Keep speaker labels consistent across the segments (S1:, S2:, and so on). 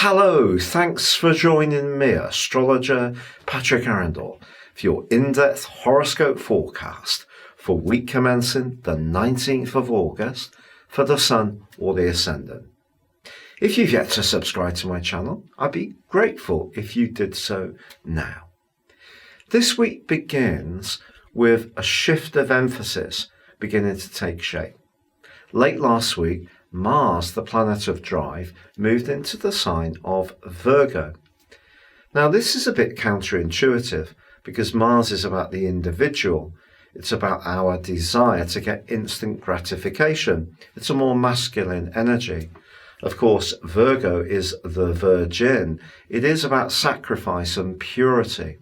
S1: Hello, thanks for joining me, astrologer Patrick Arundell, for your in-depth horoscope forecast for week commencing the 19th of August for the Sun or the Ascendant. If you've yet to subscribe to my channel, I'd be grateful if you did so now. This week begins with a shift of emphasis beginning to take shape. Late last week, Mars, the planet of drive, moved into the sign of Virgo. Now, this is a bit counterintuitive because Mars is about the individual. It's about our desire to get instant gratification. It's a more masculine energy. Of course, Virgo is the virgin. It is about sacrifice and purity.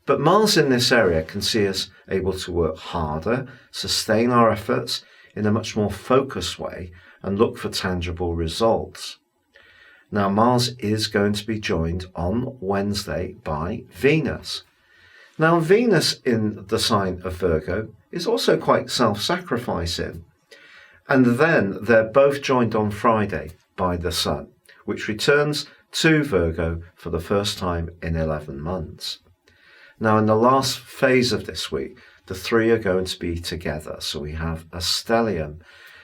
S1: But Mars in this area can see us able to work harder, sustain our efforts in a much more focused way, and look for tangible results. Now, Mars is going to be joined on Wednesday by Venus. Now, Venus in the sign of Virgo is also quite self-sacrificing. And then they're both joined on Friday by the Sun, which returns to Virgo for the first time in 11 months. Now, in the last phase of this week, the three are going to be together. So we have a stellium.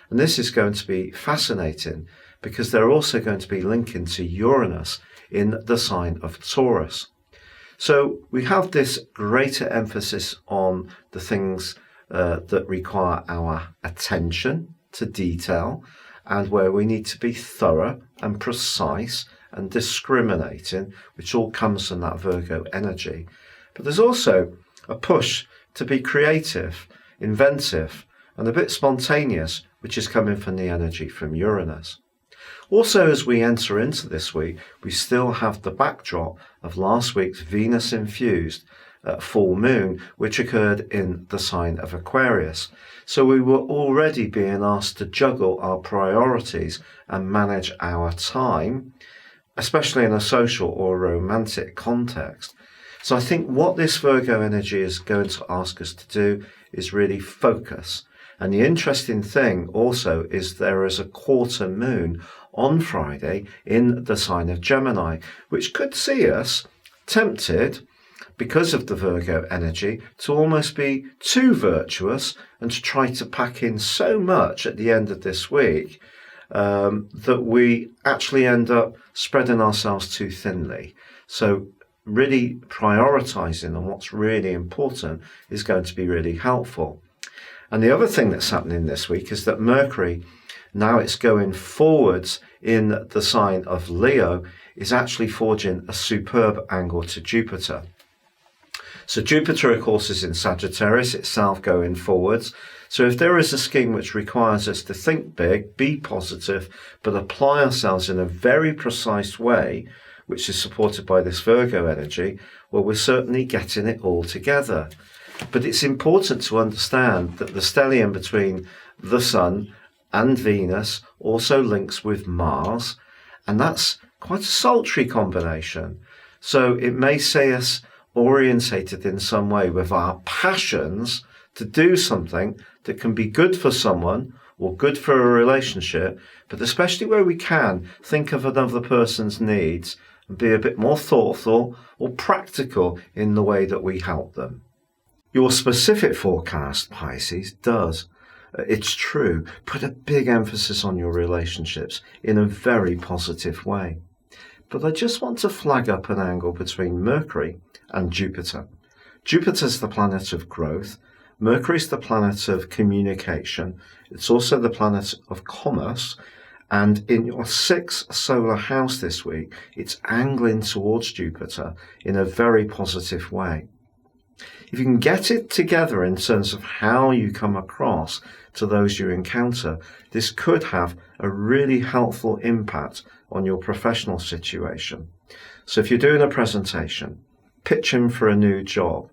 S1: And this is going to be fascinating because they're also going to be linking to Uranus in the sign of Taurus. So we have this greater emphasis on the things that require our attention to detail and where we need to be thorough and precise and discriminating, which all comes from that Virgo energy. But there's also a push to be creative, inventive, and a bit spontaneous, which is coming from the energy from Uranus. Also, as we enter into this week, we still have the backdrop of last week's Venus-infused full moon, which occurred in the sign of Aquarius. So we were already being asked to juggle our priorities and manage our time, especially in a social or romantic context. So I think what this Virgo energy is going to ask us to do is really focus. And the interesting thing also is there is a quarter moon on Friday in the sign of Gemini, which could see us tempted, because of the Virgo energy, to almost be too virtuous and to try to pack in so much at the end of this week that we actually end up spreading ourselves too thinly. So really prioritizing on what's really important is going to be really helpful. And the other thing that's happening this week is that Mercury, now it's going forwards in the sign of Leo, is actually forging a superb angle to Jupiter. So Jupiter, of course, is in Sagittarius, itself going forwards. So if there is a scheme which requires us to think big, be positive, but apply ourselves in a very precise way, which is supported by this Virgo energy, well, we're certainly getting it all together. But it's important to understand that the stellium between the Sun and Venus also links with Mars, and that's quite a sultry combination. So it may say us orientated in some way with our passions to do something that can be good for someone or good for a relationship, but especially where we can think of another person's needs and be a bit more thoughtful or practical in the way that we help them. Your specific forecast, Pisces, does, it's true, put a big emphasis on your relationships in a very positive way. But I just want to flag up an angle between Mercury and Jupiter. Jupiter's the planet of growth. Mercury's the planet of communication. It's also the planet of commerce. And in your sixth solar house this week, it's angling towards Jupiter in a very positive way. If you can get it together in terms of how you come across to those you encounter, this could have a really helpful impact on your professional situation. So if you're doing a presentation, pitching for a new job,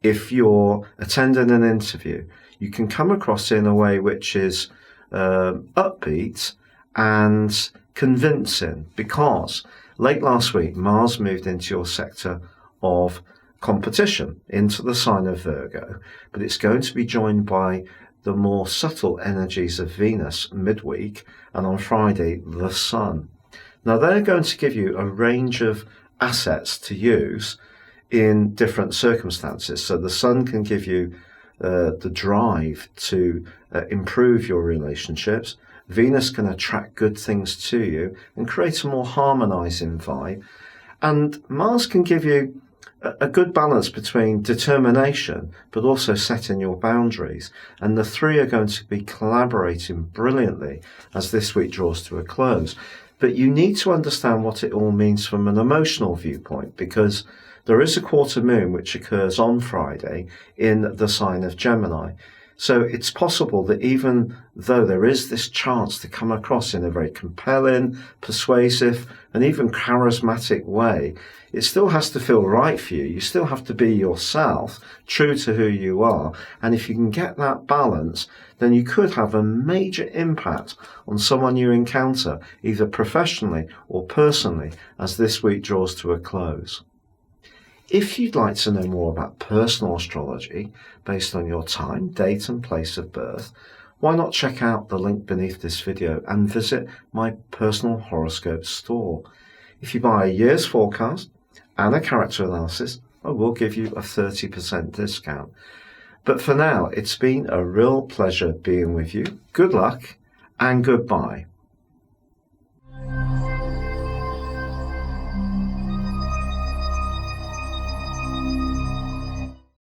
S1: if you're attending an interview, you can come across in a way which is upbeat and convincing, because late last week, Mars moved into your sector of competition, into the sign of Virgo, but it's going to be joined by the more subtle energies of Venus midweek, and on Friday, the Sun. Now, they're going to give you a range of assets to use in different circumstances. So the sun can give you the drive to improve your relationships. Venus can attract good things to you and create a more harmonizing vibe. And Mars can give you a good balance between determination, but also setting your boundaries. And the three are going to be collaborating brilliantly as this week draws to a close. But you need to understand what it all means from an emotional viewpoint, because there is a quarter moon which occurs on Friday in the sign of Gemini. So it's possible that even though there is this chance to come across in a very compelling, persuasive, and even charismatic way, it still has to feel right for you. You still have to be yourself, true to who you are. And if you can get that balance, then you could have a major impact on someone you encounter, either professionally or personally, as this week draws to a close. If you'd like to know more about personal astrology based on your time, date and place of birth, why not check out the link beneath this video and visit my personal horoscope store. If you buy a year's forecast and a character analysis, I will give you a 30% discount. But for now, it's been a real pleasure being with you. Good luck and goodbye.